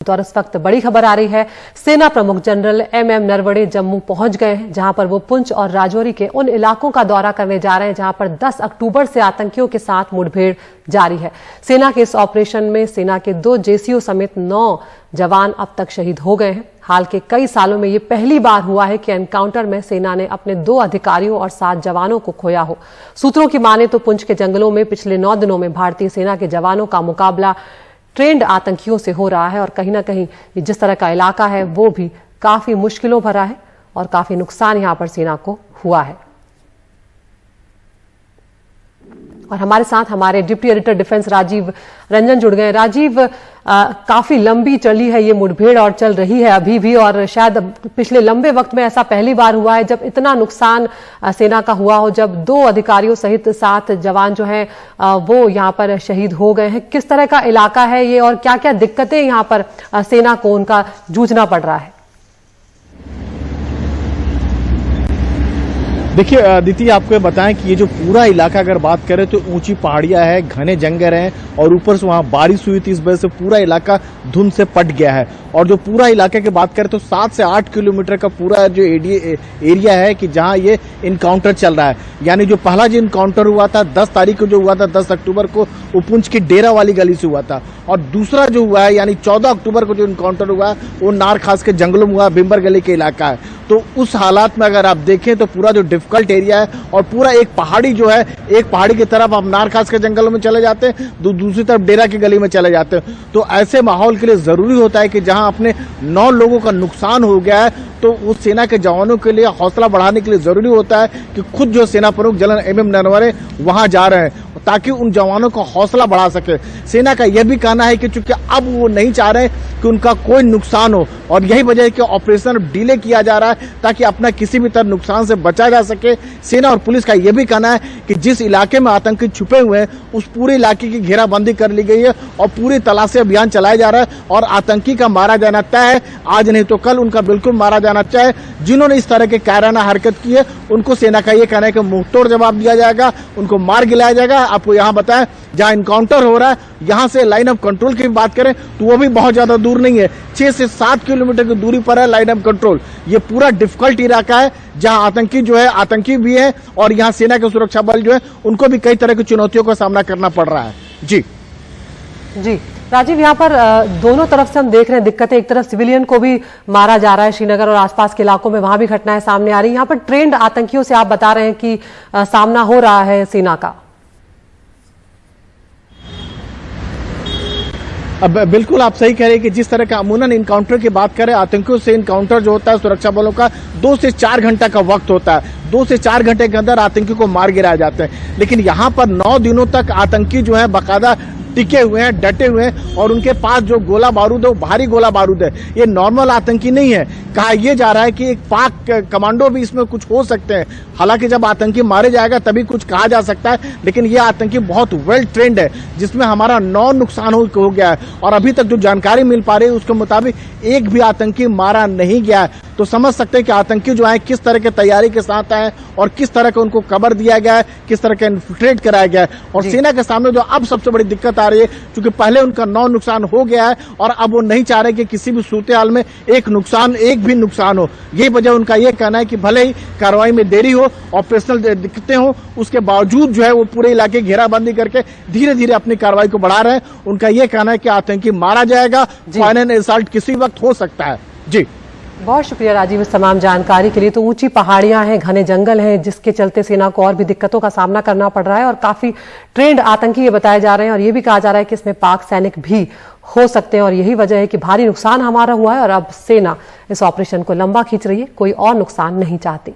मौजूद। और इस वक्त बड़ी खबर आ रही है, सेना प्रमुख जनरल MM नरवणे जम्मू पहुंच गए हैं, जहां पर वो पुंछ और राजौरी के उन इलाकों का दौरा करने जा रहे हैं जहां पर 10 अक्टूबर से आतंकियों के साथ मुठभेड़ जारी है। सेना के इस ऑपरेशन में सेना के 2 JCO समेत 9 जवान अब तक शहीद हो गए हैं। हाल के कई सालों में ये पहली बार हुआ है कि एनकाउंटर में सेना ने अपने 2 अधिकारियों और 7 जवानों को खोया हो। सूत्रों की माने तो पुंछ के जंगलों में पिछले 9 दिनों में भारतीय सेना के जवानों का मुकाबला ट्रेंड आतंकियों से हो रहा है और कहीं ना कहीं ये जिस तरह का इलाका है वो भी काफी मुश्किलों भरा है और काफी नुकसान यहां पर सेना को हुआ है। और हमारे साथ हमारे deputy editor defence Rajiv Ranjan जुड़ गए। राजीव, काफी लंबी चली है ये मुठभेड़ और चल रही है अभी भी, और शायद पिछले लंबे वक्त में ऐसा पहली बार हुआ है जब इतना नुकसान सेना का हुआ हो, जब 2 अधिकारियों सहित 7 जवान जो हैं वो यहां पर शहीद हो गए हैं। किस तरह का इलाका है ये और क्या क्या दिक्कतें यहां पर सेना को उनका जूझना पड़ रहा है? देखिए अदिति, आपको ये बताएं कि ये जो पूरा इलाका अगर बात करें तो ऊंची पहाड़ियां हैं, घने जंगल हैं और ऊपर से वहां बारिश हुई थी, इस वजह से पूरा इलाका धुंध से पट गया है। और जो पूरा इलाके की बात करें तो 7 से 8 किलोमीटर का पूरा जो एरिया है कि जहां ये इनकाउंटर चल रहा है। यानी जो पहला जो इनकाउंटर हुआ था 10 तारीख को जो हुआ था, 10 अक्टूबर को, वो पुंछ की डेरा वाली गली से हुआ था। और दूसरा जो हुआ है यानी 14 अक्टूबर को जो इनकाउंटर हुआ है वो नार खास के जंगलों में हुआ, बिम्बर गली के इलाका है। तो उस हालात में अगर आप देखें तो पूरा जो डिफिकल्ट एरिया है और पूरा एक पहाड़ी जो है, एक पहाड़ी की तरफ आप नार खास के जंगलों में चले जाते हैं, दूसरी तरफ डेरा की गली में चले जाते हैं। तो ऐसे माहौल के लिए जरूरी होता है कि जहां अपने 9 लोगों का नुकसान हो गया है तो उस सेना के जवानों के लिए हौसला बढ़ाने के लिए जरूरी होता है कि खुद जो सेना प्रमुख जनरल MM नरवणे वहां जा रहे हैं ताकि उन जवानों का हौसला बढ़ा सके। सेना का यह भी कहना है कि चूंकि अब वो नहीं चाह रहे कि उनका कोई नुकसान हो और यही वजह है कि ऑपरेशन डिले किया जा रहा है ताकि अपना किसी भी तरह नुकसान से बचा जा सके। सेना और पुलिस का यह भी कहना है कि जिस इलाके में आतंकी छुपे हुए हैं उस पूरे इलाके की घेराबंदी कर ली गई है और पूरी तलाशी अभियान चलाया जा रहा है और आतंकी का मारा जाना तय है। आज नहीं तो कल उनका बिल्कुल मारा जाना तय है। जिन्होंने इस तरह के कायराना हरकत की है उनको सेना का यह कहना है कि मुंहतोड़ जवाब दिया जाएगा, उनको मार गिराया जाएगा। आपको यहाँ बताएं जहां इनकाउंटर हो रहा है यहां से लाइन ऑफ कंट्रोल की बात करें तो वो भी बहुत ज्यादा दूर नहीं है, 6 से 7 किलोमीटर की दूरी पर है लाइन ऑफ कंट्रोल। ये पूरा डिफिकल्ट इलाका है जहां आतंकी जो है, आतंकी भी है और यहां सेना के सुरक्षा बल जो है उनको भी कई तरह की चुनौतियों का सामना करना पड़ रहा है। जी राजीव, यहाँ पर दोनों तरफ से हम देख रहे हैं दिक्कतें। एक तरफ सिविलियन को भी मारा जा रहा है, श्रीनगर और आसपास के इलाकों में वहां भी घटनाएं सामने आ रही है। यहाँ पर ट्रेंड आतंकियों से आप बता रहे हैं कि सामना हो रहा है सेना का। अब बिल्कुल आप सही कह रहे हैं कि जिस तरह का अमूमन इनकाउंटर की बात करें, आतंकियों से इनकाउंटर जो होता है सुरक्षा बलों का 2 से 4 घंटा का वक्त होता है। 2 से 4 घंटे के अंदर आतंकी को मार गिराया जाता है। लेकिन यहाँ पर 9 दिनों तक आतंकी जो है बाकायदा टिके हुए हैं, डटे हुए हैं और उनके पास जो गोला बारूद है वो भारी गोला बारूद है। ये नॉर्मल आतंकी नहीं है। कहा यह जा रहा है कि एक पाक कमांडो भी इसमें कुछ हो सकते हैं। हालांकि जब आतंकी मारे जाएगा तभी कुछ कहा जा सकता है, लेकिन ये आतंकी बहुत वेल ट्रेंड है जिसमें हमारा 9 नुकसान हो गया है और अभी तक जो जानकारी मिल पा रही है उसके मुताबिक एक भी आतंकी मारा नहीं गया है। तो समझ सकते हैं कि आतंकी जो है किस तरह की तैयारी के साथ आए और किस तरह का उनको कवर दिया गया है, किस तरह का इन्फिल्ट्रेट कराया गया है। और सेना के सामने जो अब सबसे बड़ी दिक्कत आ रही है, क्योंकि पहले उनका 9 नुकसान हो गया है और अब वो नहीं चाह रहे कि किसी भी सूरत हाल में एक भी नुकसान हो। यही वजह उनका यह कहना है कि भले ही कार्रवाई में देरी हो, ऑपरेशनल दिक्कतें हो, उसके बावजूद जो है वो पूरे इलाके घेराबंदी करके धीरे धीरे अपनी कार्रवाई को बढ़ा रहे हैं। उनका यह कहना है कि आतंकी मारा जाएगा, फाइनल रिजल्ट किसी वक्त हो सकता है। जी बहुत शुक्रिया राजीव इस तमाम जानकारी के लिए। तो ऊंची पहाड़ियां हैं, घने जंगल हैं, जिसके चलते सेना को और भी दिक्कतों का सामना करना पड़ रहा है और काफी ट्रेंड आतंकी ये बताए जा रहे हैं और ये भी कहा जा रहा है कि इसमें पाक सैनिक भी हो सकते हैं और यही वजह है कि भारी नुकसान हमारा हुआ है और अब सेना इस ऑपरेशन को लंबा खींच रही है, कोई और नुकसान नहीं चाहती।